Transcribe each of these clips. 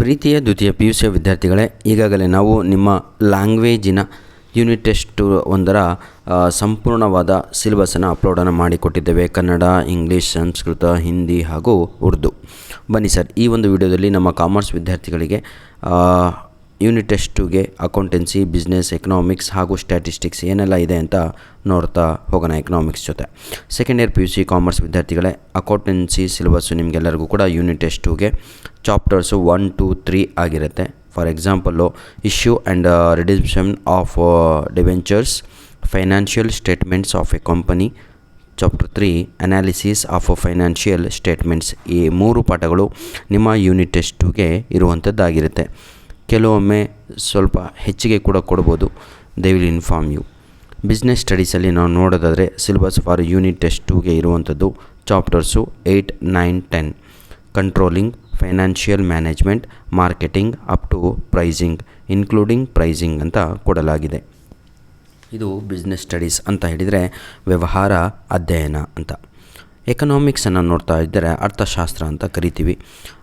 ಪ್ರೀತಿಯ ದ್ವಿತೀಯ P U ಸಿಯ ವಿದ್ಯಾರ್ಥಿಗಳೇ, ಈಗಾಗಲೇ ನಾವು ನಿಮ್ಮ ಲ್ಯಾಂಗ್ವೇಜಿನ ಯೂನಿಟ್ ಟೆಸ್ಟ್ ಒಂದರ ಸಂಪೂರ್ಣವಾದ ಸಿಲೆಬಸನ್ನು ಅಪ್ಲೋಡನ್ನು ಮಾಡಿಕೊಟ್ಟಿದ್ದೇವೆ. ಕನ್ನಡ, ಇಂಗ್ಲೀಷ್, ಸಂಸ್ಕೃತ, ಹಿಂದಿ ಹಾಗೂ ಉರ್ದು. ಬನ್ನಿ ಸರ್, ಈ ಒಂದು ವಿಡಿಯೋದಲ್ಲಿ ನಮ್ಮ ಕಾಮರ್ಸ್ ವಿದ್ಯಾರ್ಥಿಗಳಿಗೆ ಯೂನಿಟ್ ಟೆಸ್ಟ್ 2ಗೆ ಅಕೌಂಟೆನ್ಸಿ, ಬಿಸ್ನೆಸ್, ಎಕನಾಮಿಕ್ಸ್ ಹಾಗೂ ಸ್ಟ್ಯಾಟಿಸ್ಟಿಕ್ಸ್ ಏನೆಲ್ಲ ಇದೆ ಅಂತ ನೋಡ್ತಾ ಹೋಗೋಣ. ಎಕನಾಮಿಕ್ಸ್ ಜೊತೆ second year P U C commerce ವಿದ್ಯಾರ್ಥಿಗಳೇ, ಅಕೌಂಟೆನ್ಸಿ ಸಿಲೆಬಸ್ಸು ನಿಮಗೆಲ್ಲರಿಗೂ ಕೂಡ ಯೂನಿಟ್ ಟೆಸ್ಟ್ 2ಗೆ ಚಾಪ್ಟರ್ಸು 1, 2, 3 ಆಗಿರುತ್ತೆ. For example issue and redemption of debentures, financial statements of a company, chapter 3 analysis of financial statements. ಈ 3 ಪಾಠಗಳು ನಿಮ್ಮ ಯೂನಿಟ್ ಟೆಸ್ಟ್ 2ಗೆ ಇರುವಂಥದ್ದಾಗಿರುತ್ತೆ. ಕೆಲವೊಮ್ಮೆ ಸ್ವಲ್ಪ ಹೆಚ್ಚಿಗೆ ಕೂಡ ಕೊಡ್ಬೋದು. They will inform you. Business ಸ್ಟಡೀಸಲ್ಲಿ ನಾವು ನೋಡೋದಾದರೆ ಸಿಲೆಬಸ್ ಫಾರ್ ಯೂನಿಟ್ ಟೆಸ್ಟ್ 2ಗೆ ಇರುವಂಥದ್ದು chapters 8, 9, 10. Controlling, financial management, marketing up to pricing, including pricing ಅಂತ ಕೊಡಲಾಗಿದೆ. ಇದು ಬಿಸ್ನೆಸ್ ಸ್ಟಡೀಸ್ ಅಂತ ಹೇಳಿದರೆ ವ್ಯವಹಾರ ಅಧ್ಯಯನ ಅಂತ. ಎಕನಾಮಿಕ್ಸನ್ನು ನೋಡ್ತಾ ಇದ್ದರೆ ಅರ್ಥಶಾಸ್ತ್ರ ಅಂತ ಕರಿತೀವಿ,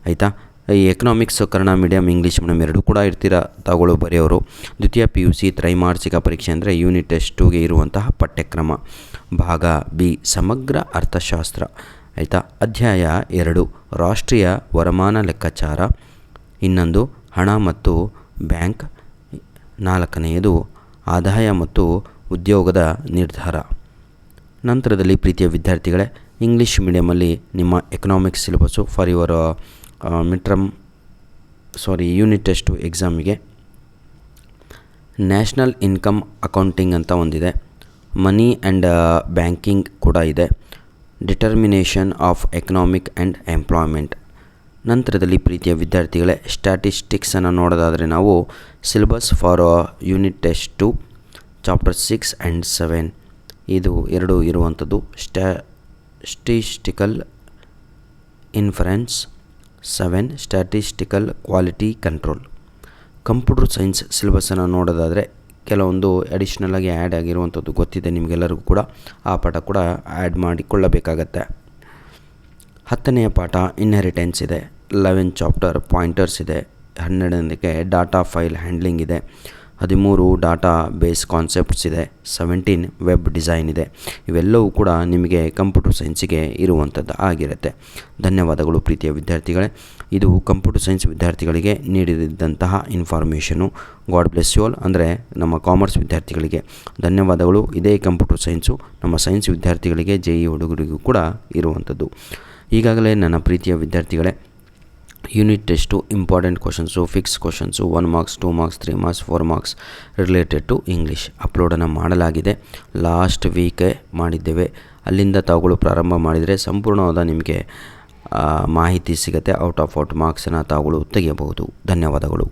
ಆಯಿತಾ. ಈ economics Kannada medium, English medium ಎರಡೂ ಕೂಡ ಇರ್ತೀರ ತಾಗಳು ಬರೆಯೋರು. ದ್ವಿತೀಯ ಪಿ ಯು ಸಿ ತ್ರೈಮಾಸಿಕ ಪರೀಕ್ಷೆ ಅಂದರೆ ಯೂನಿಟ್ ಟೆಸ್ಟ್ 2ಗೆ ಇರುವಂತಹ ಪಠ್ಯಕ್ರಮ. ಭಾಗ ಬಿ ಸಮಗ್ರ ಅರ್ಥಶಾಸ್ತ್ರ, ಆಯಿತಾ. ಅಧ್ಯಾಯ 2 ರಾಷ್ಟ್ರೀಯ ವರಮಾನ ಲೆಕ್ಕಾಚಾರ, ಇನ್ನೊಂದು ಹಣ ಮತ್ತು ಬ್ಯಾಂಕ್, 4ನೆಯದು ಆದಾಯ ಮತ್ತು ಉದ್ಯೋಗದ ನಿರ್ಧಾರ. ನಂತರದಲ್ಲಿ ಪ್ರೀತಿಯ ವಿದ್ಯಾರ್ಥಿಗಳೇ, ಇಂಗ್ಲೀಷ್ ಮೀಡಿಯಮಲ್ಲಿ ನಿಮ್ಮ economics syllabus for your unit test ಎಕ್ಸಾಮಿಗೆ ನ್ಯಾಷನಲ್ ಇನ್ಕಮ್ ಅಕೌಂಟಿಂಗ್ ಅಂತ ಒಂದಿದೆ, ಮನಿ ಆ್ಯಂಡ್ ಬ್ಯಾಂಕಿಂಗ್ ಕೂಡ ಇದೆ, determination of economic and employment. ನಂತರದಲ್ಲಿ ಪ್ರೀತಿಯ ವಿದ್ಯಾರ್ಥಿಗಳೇ, ಸ್ಟ್ಯಾಟಿಸ್ಟಿಕ್ಸನ್ನು ನೋಡೋದಾದರೆ ನಾವು syllabus for unit test 2 chapter 6 and 7 ಇದು 2 ಇರುವಂಥದ್ದು. Statistical inference 7, statistical quality control. Computer science ಸಿಲೆಬಸ್ಸನ್ನು ನೋಡೋದಾದರೆ ಕೆಲವೊಂದು ಅಡಿಷ್ನಲಾಗಿ ಆ್ಯಡ್ ಆಗಿರುವಂಥದ್ದು ಗೊತ್ತಿದೆ ನಿಮಗೆಲ್ಲರಿಗೂ ಕೂಡ. ಆ ಪಾಠ ಕೂಡ ಆ್ಯಡ್ ಮಾಡಿಕೊಳ್ಳಬೇಕಾಗತ್ತೆ. 10ನೆಯ ಪಾಠ ಇನ್ಹೆರಿಟೆನ್ಸ್ ಇದೆ, 11 ಚಾಪ್ಟರ್ ಪಾಯಿಂಟರ್ಸ್ ಇದೆ, 12ಕ್ಕೆ ಡಾಟಾ ಫೈಲ್ ಹ್ಯಾಂಡ್ಲಿಂಗ್ ಇದೆ, 13 ಡಾಟಾ ಬೇಸ್ ಕಾನ್ಸೆಪ್ಟ್ಸ್ ಇದೆ, 17 ವೆಬ್ ಡಿಸೈನ್ ಇದೆ. ಇವೆಲ್ಲವೂ ಕೂಡ ನಿಮಗೆ ಕಂಪ್ಯೂಟರ್ ಸೈನ್ಸಿಗೆ ಇರುವಂಥದ್ದು ಆಗಿರುತ್ತೆ. ಧನ್ಯವಾದಗಳು ಪ್ರೀತಿಯ ವಿದ್ಯಾರ್ಥಿಗಳೇ. ಇದು ಕಂಪ್ಯೂಟರ್ ಸೈನ್ಸ್ ವಿದ್ಯಾರ್ಥಿಗಳಿಗೆ ನೀಡಿದಂತಹ information. God bless you all. ಅಂದರೆ ನಮ್ಮ ಕಾಮರ್ಸ್ ವಿದ್ಯಾರ್ಥಿಗಳಿಗೆ ಧನ್ಯವಾದಗಳು. ಇದೇ ಕಂಪ್ಯೂಟರ್ ಸೈನ್ಸು ನಮ್ಮ ಸೈನ್ಸ್ ವಿದ್ಯಾರ್ಥಿಗಳಿಗೆ JEE ಹುಡುಗರಿಗೂ ಕೂಡ ಇರುವಂಥದ್ದು. ಈಗಾಗಲೇ ನನ್ನ ಪ್ರೀತಿಯ ವಿದ್ಯಾರ್ಥಿಗಳೇ, unit test important questions, fix questions, 1 marks, 2 marks, 3 marks, 4 marks related to English ಅಪ್ಲೋಡನ್ನು ಮಾಡಲಾಗಿದೆ. ಲಾಸ್ಟ್ ವೀಕೇ ಮಾಡಿದ್ದೇವೆ. ಅಲ್ಲಿಂದ ತಾವುಗಳು ಪ್ರಾರಂಭ ಮಾಡಿದರೆ ಸಂಪೂರ್ಣವಾದ ನಿಮಗೆ ಮಾಹಿತಿ ಸಿಗುತ್ತೆ. ಔಟ್ ಆಫ್ ಮಾರ್ಕ್ಸನ್ನು ತಾವುಗಳು ತೆಗೆಯಬಹುದು. ಧನ್ಯವಾದಗಳು.